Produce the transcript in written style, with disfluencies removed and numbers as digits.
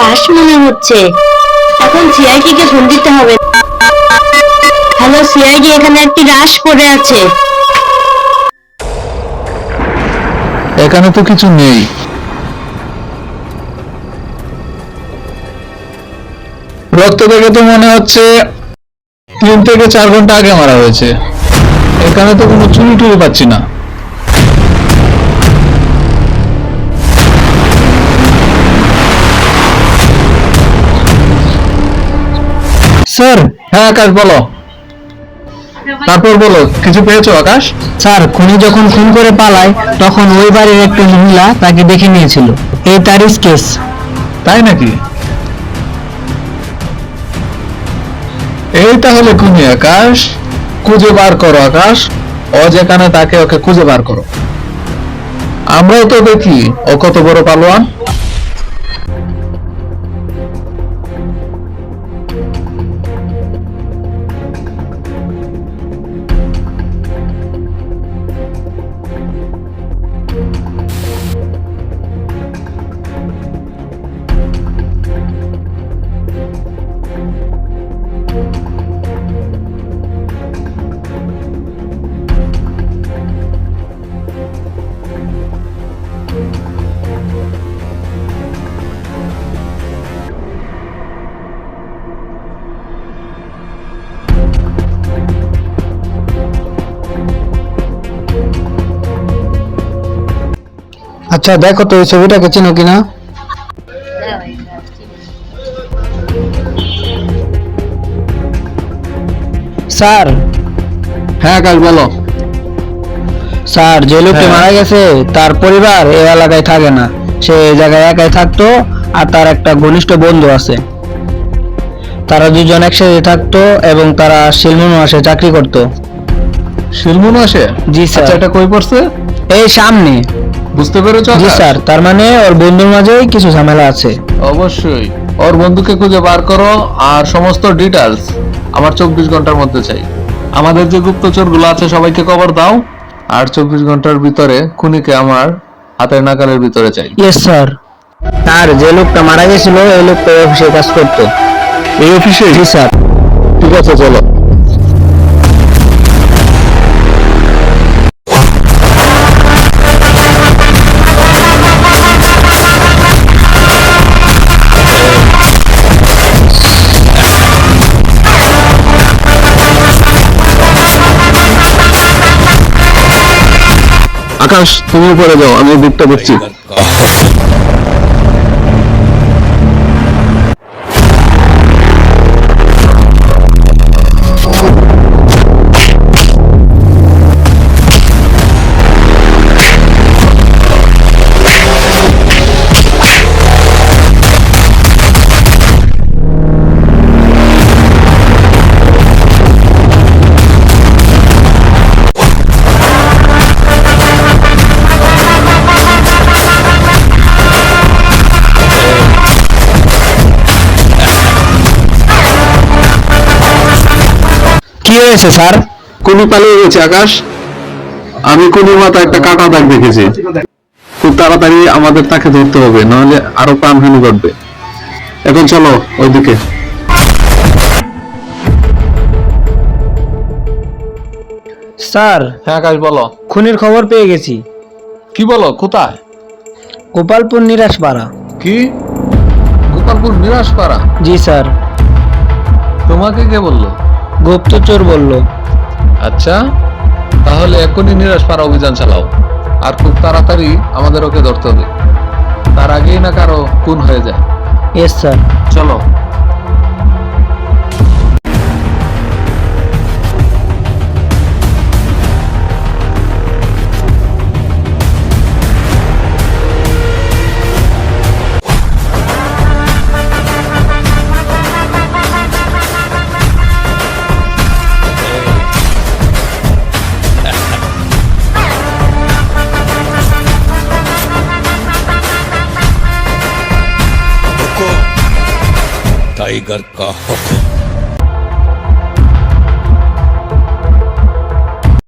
লাশ মনে হচ্ছে। এখন সিআইডি কে ফোন দিতে হবে। হ্যালো সিআইডি, এখানে একটি লাশ পড়ে আছে। এখানে তো কিছু নেই। রক্ত দেখে তো মনে হচ্ছে 3 থেকে 4 ঘন্টা আগে মারা হয়েছে। এখানে তো কোনো চুরি টুরি পাচ্ছি না। স্যার। হ্যাঁ আকাশ বলো, তারপর বলো কিছু পেয়েছো আকাশ? স্যার, খুনি যখন খুন করে পালায় তখন ওই বাড়ির একটা মহিলা তাকে দেখে নিয়েছিল। এই তারই কেস। তাই নাকি? এই তাহলে খুনি আকাশ। খুঁজে বার করো আকাশ, ও যেখানে তাকে ওকে খুঁজে বার করো। আমরাও তো দেখি ও কত বড় পালোয়ান। আচ্ছা দেখো তো এই ছবিটাকে চেনো কিনা। স্যার। হ্যাঁ আকাশ বলো। স্যার, যে লোকটি মারা গেছে তার পরিবার এই এলাকায় থাকে না। সে এই জায়গায় একাই থাকতো, আর তার একটা ঘনিষ্ঠ বন্ধু আছে। তারা দুজন একসাথে থাকতো এবং তারা শিলমুনমাসে চাকরি করতো। শিলমুনমাসে? জি স্যার। আচ্ছা, এটা কই পড়ছে? এই সামনে। বুঝতে পেরেছো? জি স্যার, তার মানে ওর বন্ধুর মাঝেই কিছু ঝামেলা আছে। অবশ্যই ওর বন্ধুকে খুঁজে বার করো, আর সমস্ত ডিটেইলস আমার 24 ঘন্টার মধ্যে চাই। আমাদের যে গুপ্তচর গুলো আছে সবাইকে খবর দাও, আর 24 ঘন্টার ভিতরে খুনিকে আমার হাতের নাগালের ভিতরে চাই। Yes sir. তার যে লোকটা মারা গেছিল এই লোকটা এই অফিসে কাজ করতো। এই অফিসে? জি স্যার। ঠিক আছে চলো। আকাশ তুমি উপরে যাও, আমি দিকটা দেখছি। কি হয়েছে স্যার? খুনি পালিয়ে গেছে আকাশ। আমি খুনির মাথায় একটা কাটা দাগ দেখেছি। খুব তাড়াতাড়ি আমাদের তাকে ধরতে হবে, নাহলে আরো প্রাণহানি ঘটবে। এখন চলো ওইদিকে। স্যার। হ্যাঁ আকাশ বলো। খুনির খবর পেয়ে গেছি। কি বলো, কোথায়? গোপালপুর নিরাশপাড়া। কি? গোপালপুর নিরাশপাড়া? জি স্যার। তোমাকে কে বললো? গুপ্তচর বলল। আচ্ছা, তাহলে এখনই নিরাশপাড়া অভিযান চালাও, আর খুব তাড়াতাড়ি আমাদের ওকে ধরতে হবে। তার আগেই না কারো খুন হয়ে যায়। Yes sir. চলো। टाइगर का हुक्म।